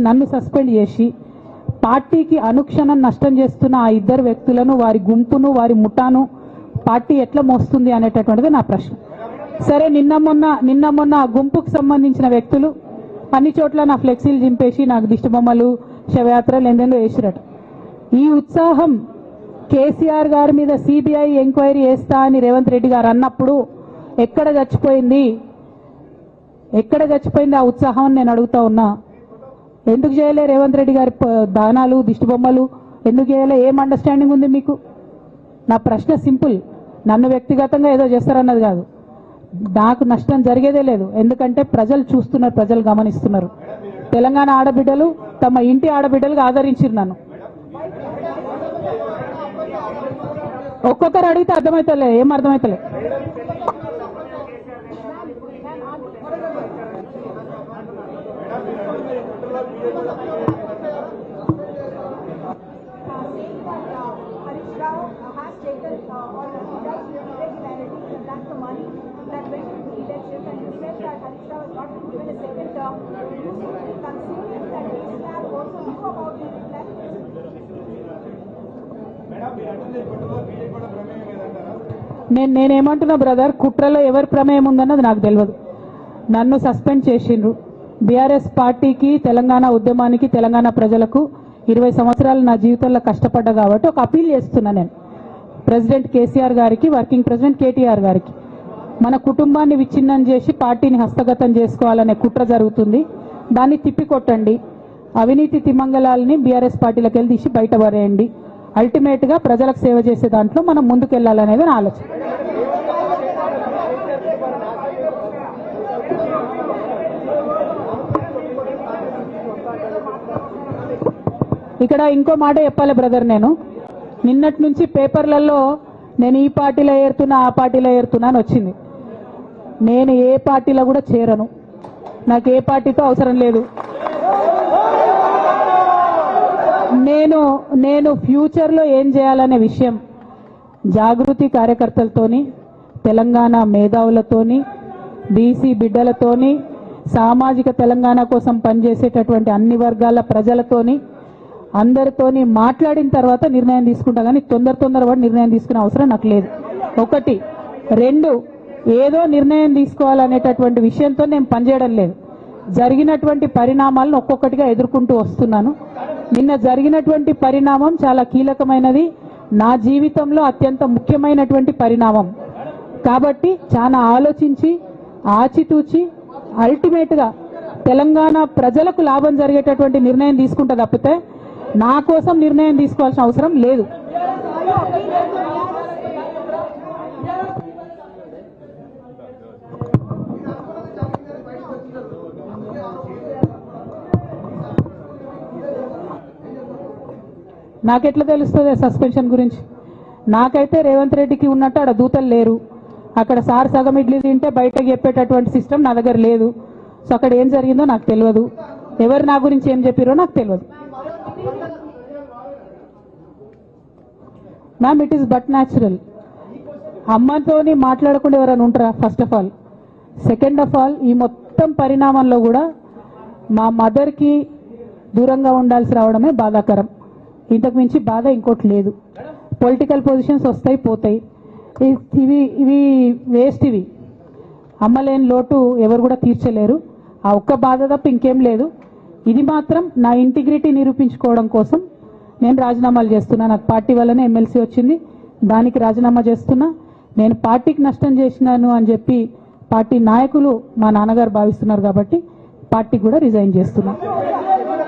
నన్ను సస్పెండ్ చేసి పార్టీకి అనుక్షణం నష్టం చేస్తున్న ఆ ఇద్దరు వ్యక్తులను, వారి గుంపును, వారి ముఠాను పార్టీ ఎట్లా మోస్తుంది అనేటటువంటిది నా ప్రశ్న. సరే, నిన్న మొన్న ఆ గుంపుకు సంబంధించిన వ్యక్తులు అన్ని చోట్ల నా ఫ్లెక్సీలు చింపేసి నాకు దిష్టిబొమ్మలు, శవయాత్రలు ఎందెందో వేసిరట. ఈ ఉత్సాహం కేసీఆర్ గారి మీద సిబిఐ ఎంక్వైరీ చేస్తా అని రేవంత్ రెడ్డి గారు అన్నప్పుడు ఎక్కడ చచ్చిపోయింది ఆ ఉత్సాహం నేను అడుగుతా ఉన్నా. ఎందుకు చేయలే రేవంత్ రెడ్డి గారి దానాలు, దిష్టిబొమ్మలు ఎందుకు చేయలే? ఏం అండర్స్టాండింగ్ ఉంది మీకు? నా ప్రశ్న సింపుల్. నన్ను వ్యక్తిగతంగా ఏదో చేస్తారన్నది కాదు. నాకు నష్టం జరిగేదే లేదు. ఎందుకంటే ప్రజలు చూస్తున్నారు, ప్రజలు గమనిస్తున్నారు. తెలంగాణ ఆడబిడ్డలు తమ ఇంటి ఆడబిడ్డలుగా ఆదరించారు నన్ను. ఒక్కొక్కరు అడిగితే అర్థమవుతలే, ఏం అర్థమవుతలే. నేనేమంటున్నా బ్రదర్, కుట్రలో ఎవరి ప్రమేయం ఉందన్నది నాకు తెలియదు. నన్ను సస్పెండ్ చేసిండ్రు. బీఆర్ఎస్ పార్టీకి, తెలంగాణ ఉద్యమానికి, తెలంగాణ ప్రజలకు 20 సంవత్సరాలు నా జీవితంలో కష్టపడ్డా కాబట్టి ఒక అపీల్ చేస్తున్నా నేను ప్రెసిడెంట్ కేసీఆర్ గారికి, వర్కింగ్ ప్రెసిడెంట్ కేటీఆర్ గారికి. మన కుటుంబాన్ని విచ్ఛిన్నం చేసి పార్టీని హస్తగతం చేసుకోవాలనే కుట్ర జరుగుతుంది. దాన్ని తిప్పికొట్టండి. అవినీతి తిమంగళాలని బీఆర్ఎస్ పార్టీలకు వెళ్ళి తీసి బయటపడేయండి. అల్టిమేట్ గా ప్రజలకు సేవ చేసే దాంట్లో మనం ముందుకెళ్లాలనేది నా ఆలోచన. ఇక్కడ ఇంకో మాట చెప్పాలి బ్రదర్. నేను నిన్నటి నుంచి పేపర్లలో నేను ఈ పార్టీలో ఏరుతున్నా, ఆ పార్టీలో ఏరుతున్నా అని వచ్చింది. నేను ఏ పార్టీలో కూడా చేరను. నాకు ఏ పార్టీతో అవసరం లేదు. నేను ఫ్యూచర్లో ఏం చేయాలనే విషయం జాగృతి కార్యకర్తలతోని, తెలంగాణ మేధావులతోని, బీసీ బిడ్డలతోని, సామాజిక తెలంగాణ కోసం పనిచేసేటటువంటి అన్ని వర్గాల ప్రజలతోని, అందరితోని మాట్లాడిన తర్వాత నిర్ణయం తీసుకుంటా. కానీ తొందరపడి నిర్ణయం తీసుకునే అవసరం నాకు లేదు. 1, 2 ఏదో నిర్ణయం తీసుకోవాలనేటటువంటి విషయంతో నేను పనిచేయడం లేదు. జరిగినటువంటి పరిణామాలను ఒక్కొక్కటిగా ఎదుర్కొంటూ వస్తున్నాను. నిన్న జరిగినటువంటి పరిణామం చాలా కీలకమైనది, నా జీవితంలో అత్యంత ముఖ్యమైనటువంటి పరిణామం. కాబట్టి చాలా ఆలోచించి, ఆచితూచి, అల్టిమేట్గా తెలంగాణ ప్రజలకు లాభం జరిగేటటువంటి నిర్ణయం తీసుకుంటా తప్పితే నా కోసం నిర్ణయం తీసుకోవాల్సిన అవసరం లేదు. నాకెట్లా తెలుస్తుంది సస్పెన్షన్ గురించి? నాకైతే రేవంత్ రెడ్డికి ఉన్నట్టు ఆడ దూతలు లేరు. అక్కడ సార్ సగం ఇడ్లీ తింటే బయటకు చెప్పేటటువంటి సిస్టమ్ నా దగ్గర లేదు. సో అక్కడ ఏం జరిగిందో నాకు తెలియదు, ఎవరు నా గురించి ఏం చెప్పారో నాకు తెలియదు. Ma'am, it is but natural. అమ్మతోని మాట్లాడకుండా ఎవరైనా ఉంటారా? First of all. Second of all, ఈ మొత్తం పరిణామంలో కూడా మా మదర్కి దూరంగా ఉండాల్సి రావడమే బాధాకరం. ఇంతకు మించి బాధ ఇంకోటి లేదు. పొలిటికల్ పొజిషన్స్ వస్తాయి, పోతాయి. ఇవి వేస్ట్. ఇవి అమ్మలేని లోటు ఎవరు కూడా తీర్చలేరు. ఆ ఒక్క బాధ తప్ప ఇంకేం లేదు. ఇది మాత్రం నా ఇంటిగ్రిటీ నిరూపించుకోవడం కోసం నేను రాజీనామాలు చేస్తున్నా. నాకు పార్టీ వల్లనే ఎమ్మెల్సీ వచ్చింది, దానికి రాజీనామా చేస్తున్నా. నేను పార్టీకి నష్టం చేసినాను అని చెప్పి పార్టీ నాయకులు మా నాన్నగారు భావిస్తున్నారు కాబట్టి పార్టీ కూడా రిజైన్ చేస్తున్నా.